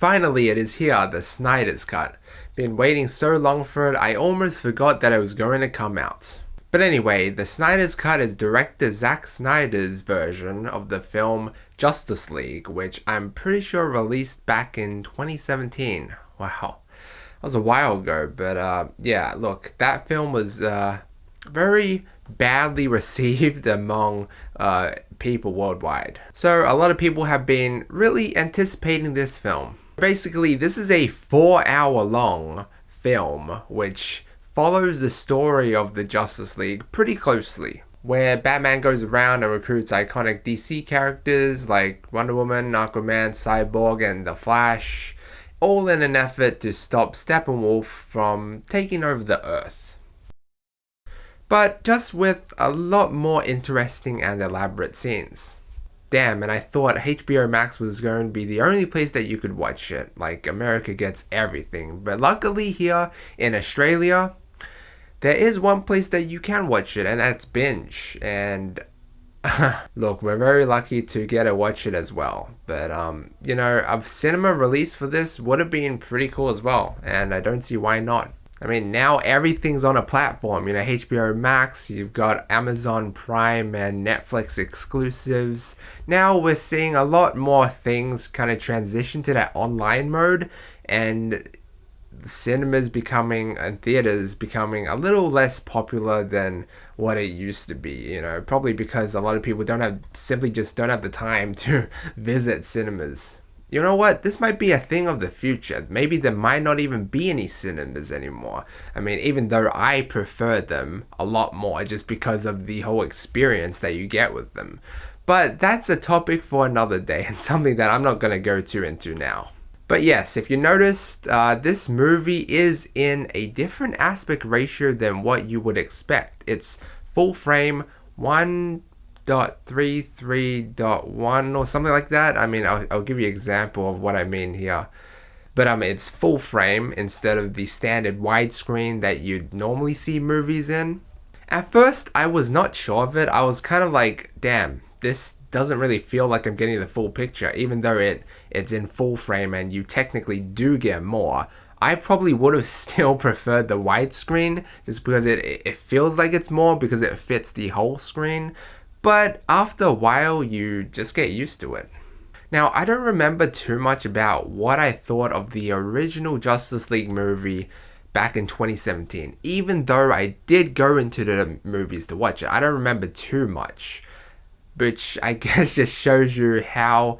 Finally, it is here, the Snyder's Cut. Been waiting so long for it, I almost forgot that it was going to come out. But anyway, the Snyder's Cut is director Zack Snyder's version of the film Justice League, which I'm pretty sure released back in 2017. Wow, that was a while ago, but yeah, look, that film was very badly received among people worldwide. So a lot of people have been really anticipating this film. Basically, this is a 4-hour long film which follows the story of the Justice League pretty closely, where Batman goes around and recruits iconic DC characters like Wonder Woman, Aquaman, Cyborg, and The Flash, all in an effort to stop Steppenwolf from taking over the Earth. But just with a lot more interesting and elaborate scenes. Damn, and I thought HBO Max was going to be the only place that you could watch it, like America gets everything. But luckily here in Australia, there is one place that you can watch it, and that's Binge. And look, we're very lucky to get to watch it as well. But you know, a cinema release for this would have been pretty cool as well, and I don't see why not. I mean, now everything's on a platform, you know, HBO Max, you've got Amazon Prime and Netflix exclusives. Now we're seeing a lot more things kind of transition to that online mode, and cinemas becoming and theaters becoming a little less popular than what it used to be, you know, probably because a lot of people simply just don't have the time to visit cinemas. You know what? This might be a thing of the future. Maybe there might not even be any cinemas anymore. I mean, even though I prefer them a lot more just because of the whole experience that you get with them. But that's a topic for another day and something that I'm not going to go into now. But yes, if you noticed, this movie is in a different aspect ratio than what you would expect. It's full frame, 1.33.1 or something like that. I mean, I'll give you an example of what I mean here. But it's full frame instead of the standard widescreen that you'd normally see movies in. At first, I was not sure of it. I was kind of like, damn, this doesn't really feel like I'm getting the full picture, even though it's in full frame and you technically do get more. I probably would have still preferred the widescreen just because it feels like it's more because it fits the whole screen. But after a while, you just get used to it. Now, I don't remember too much about what I thought of the original Justice League movie back in 2017. Even though I did go into the movies to watch it, I don't remember too much. Which I guess just shows you how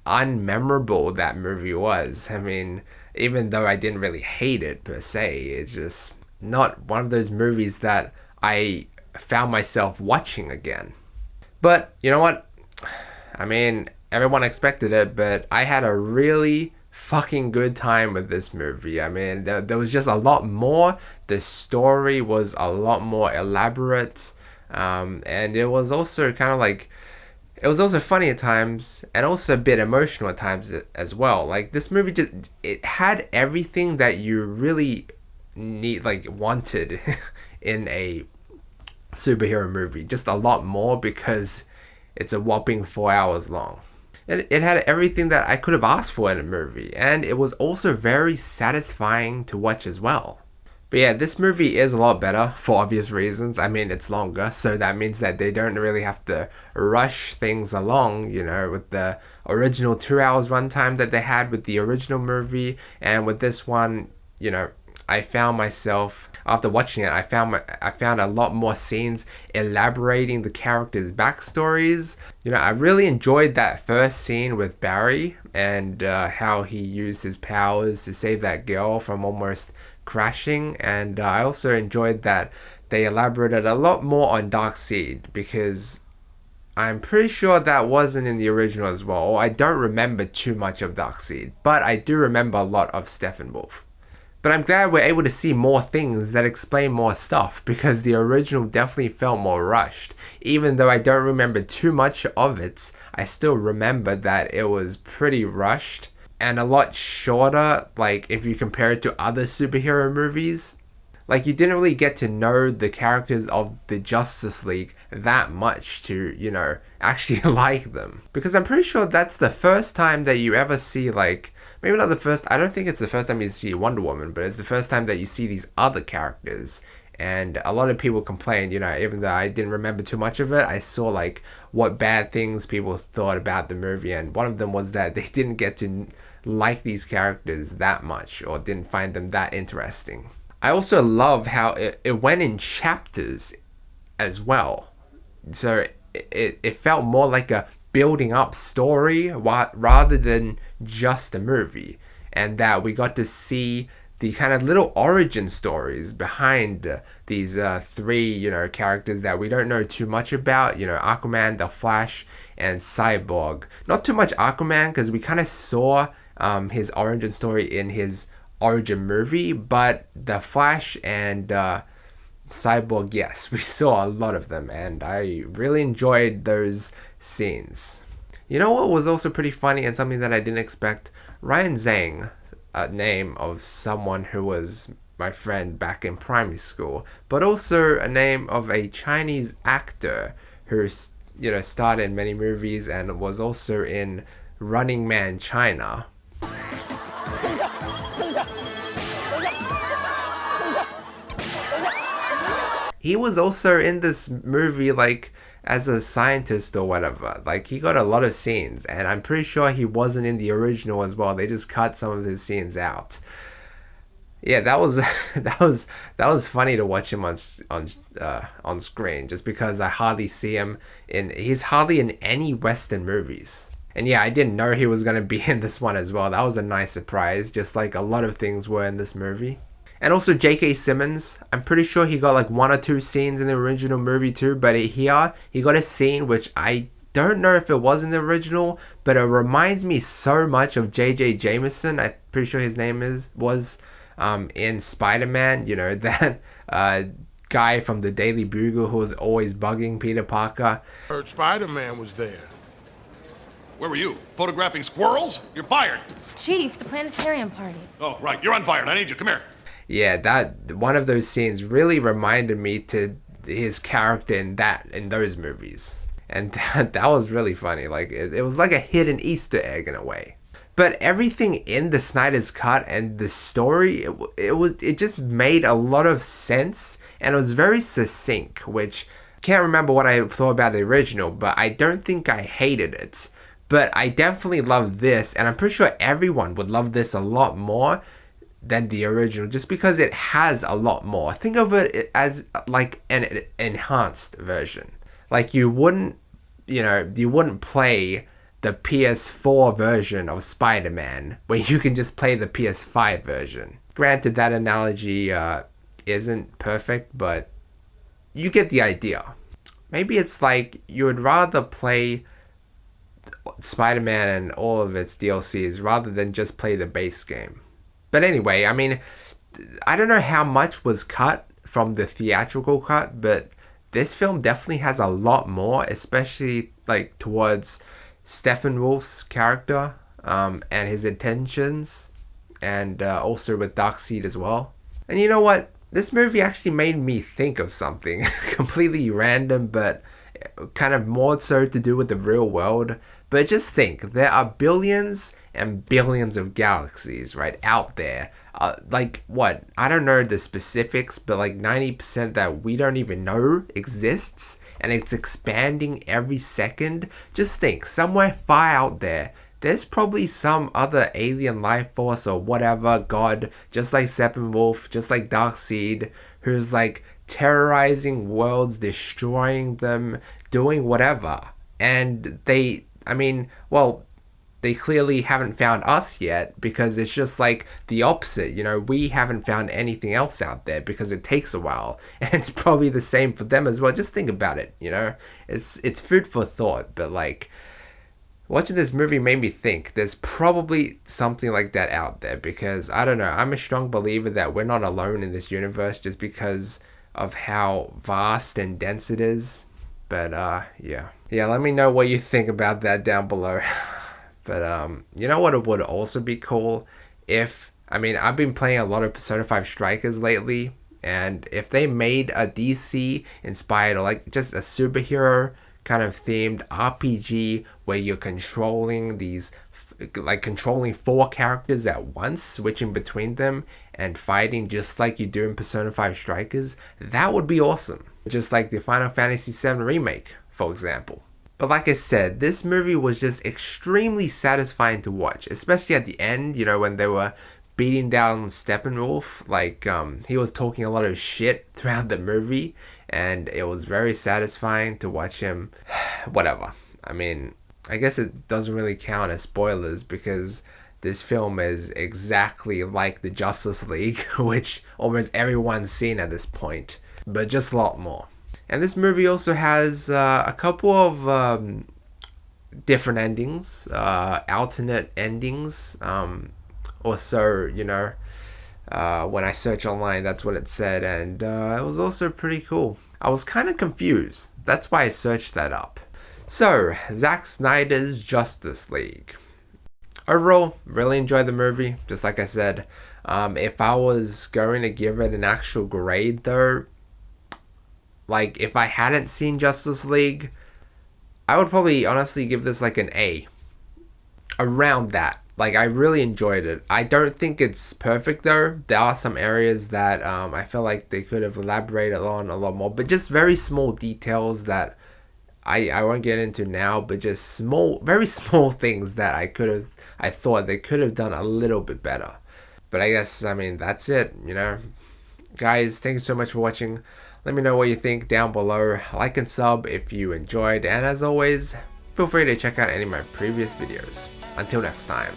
unmemorable that movie was. I mean, even though I didn't really hate it per se, it's just not one of those movies that I found myself watching again. But you know what? I mean, everyone expected it, but I had a really fucking good time with this movie. I mean, there was just a lot more. The story was a lot more elaborate. And it was also kind of like, it was also funny at times and also a bit emotional at times as well. Like, this movie it had everything that you really wanted in a superhero movie, just a lot more because it's a whopping 4 hours long. It had everything that I could have asked for in a movie, and it was also very satisfying to watch as well. But yeah, this movie is a lot better for obvious reasons. I mean, it's longer, so that means that they don't really have to rush things along, you know, with the original 2 hours runtime that they had with the original movie. And with this one, you know, I found myself, after watching it, I found a lot more scenes elaborating the characters' backstories. You know, I really enjoyed that first scene with Barry and how he used his powers to save that girl from almost crashing, and I also enjoyed that they elaborated a lot more on Darkseid, because I'm pretty sure that wasn't in the original as well. I don't remember too much of Darkseid, but I do remember a lot of Steppenwolf. But I'm glad we're able to see more things that explain more stuff, because the original definitely felt more rushed. Even though I don't remember too much of it, I still remember that it was pretty rushed and a lot shorter, like if you compare it to other superhero movies. Like, you didn't really get to know the characters of the Justice League that much to, you know, actually like them. Because I'm pretty sure that's the first time that you ever see, like, maybe not the first, I don't think it's the first time you see Wonder Woman, but it's the first time that you see these other characters. And a lot of people complained, you know, even though I didn't remember too much of it, I saw like what bad things people thought about the movie, and one of them was that they didn't get to like these characters that much, or didn't find them that interesting. I also love how it went in chapters as well. So it felt more like a building up story rather than just a movie. And that we got to see the kind of little origin stories behind these three, you know, characters that we don't know too much about. You know, Aquaman, The Flash, and Cyborg. Not too much Aquaman because we kind of saw his origin story in his origin movie, but The Flash and Cyborg, yes, we saw a lot of them, and I really enjoyed those scenes. You know what was also pretty funny and something that I didn't expect? Ryan Zhang, a name of someone who was my friend back in primary school, but also a name of a Chinese actor who, you know, starred in many movies and was also in Running Man China. He was also in this movie, like, as a scientist or whatever. Like, he got a lot of scenes, and I'm pretty sure he wasn't in the original as well. They just cut some of his scenes out. Yeah, that was that was funny to watch him on screen, just because I hardly see him he's hardly in any Western movies. And yeah, I didn't know he was gonna be in this one as well. That was a nice surprise, just like a lot of things were in this movie. And also J.K. Simmons, I'm pretty sure he got like 1 or 2 scenes in the original movie too, but here he got a scene which I don't know if it was in the original, but it reminds me so much of J.J. Jameson. I'm pretty sure his name was in Spider-Man, you know, that guy from the Daily Bugle who was always bugging Peter Parker. Heard Spider-Man was there. Where were you? Photographing squirrels? You're fired. Chief, the planetarium party. Oh, right. You're unfired. I need you. Come here. Yeah, that one of those scenes really reminded me to his character in those movies. And that was really funny. Like, it was like a hidden Easter egg in a way. But everything in the Snyder's Cut and the story, it just made a lot of sense, and it was very succinct, which can't remember what I thought about the original, but I don't think I hated it. But I definitely love this, and I'm pretty sure everyone would love this a lot more than the original, just because it has a lot more. Think of it as like an enhanced version. Like, you wouldn't play the PS4 version of Spider-Man where you can just play the PS5 version. Granted, that analogy isn't perfect, but you get the idea. Maybe it's like you would rather play Spider-Man and all of its DLCs rather than just play the base game. But anyway, I mean, I don't know how much was cut from the theatrical cut, but this film definitely has a lot more, especially like towards Steppenwolf's character and his intentions, and also with Darkseid as well. And you know what? This movie actually made me think of something completely random, but kind of more so to do with the real world. But just think, there are billions and billions of galaxies right out there. Like, what? I don't know the specifics, but like 90% that we don't even know exists, and it's expanding every second. Just think, somewhere far out there, there's probably some other alien life force or whatever, god, just like Steppenwolf, just like Darkseid, who's like terrorizing worlds, destroying them, doing whatever. And they clearly haven't found us yet, because it's just like the opposite. You know, we haven't found anything else out there because it takes a while, and it's probably the same for them as well. Just think about it, you know, it's food for thought. But like, watching this movie made me think there's probably something like that out there, because I don't know, I'm a strong believer that we're not alone in this universe just because of how vast and dense it is. But yeah, let me know what you think about that down below. But you know what, it would also be cool if, I've been playing a lot of Persona 5 Strikers lately, and if they made a DC inspired, or like just a superhero kind of themed RPG where you're controlling controlling 4 characters at once, switching between them and fighting just like you do in Persona 5 Strikers, that would be awesome. Just like the Final Fantasy VII Remake, for example. But like I said, this movie was just extremely satisfying to watch, especially at the end, you know, when they were beating down Steppenwolf. Like, he was talking a lot of shit throughout the movie, and it was very satisfying to watch him. Whatever. I mean, I guess it doesn't really count as spoilers because this film is exactly like the Justice League, which almost everyone's seen at this point, but just a lot more. And this movie also has a couple of different endings, alternate endings, or so, you know, when I search online, that's what it said, and it was also pretty cool. I was kind of confused, that's why I searched that up. So, Zack Snyder's Justice League. Overall, really enjoyed the movie, just like I said. If I was going to give it an actual grade though, like if I hadn't seen Justice League, I would probably honestly give this like an A. Around that. Like, I really enjoyed it. I don't think it's perfect though. There are some areas that I feel like they could have elaborated on a lot more, but just very small details that I won't get into now, but just small, very small things that I thought they could have done a little bit better. But I guess, I mean, that's it, you know. Guys, thanks so much for watching. Let me know what you think down below. Like and sub if you enjoyed, and as always, feel free to check out any of my previous videos. Until next time.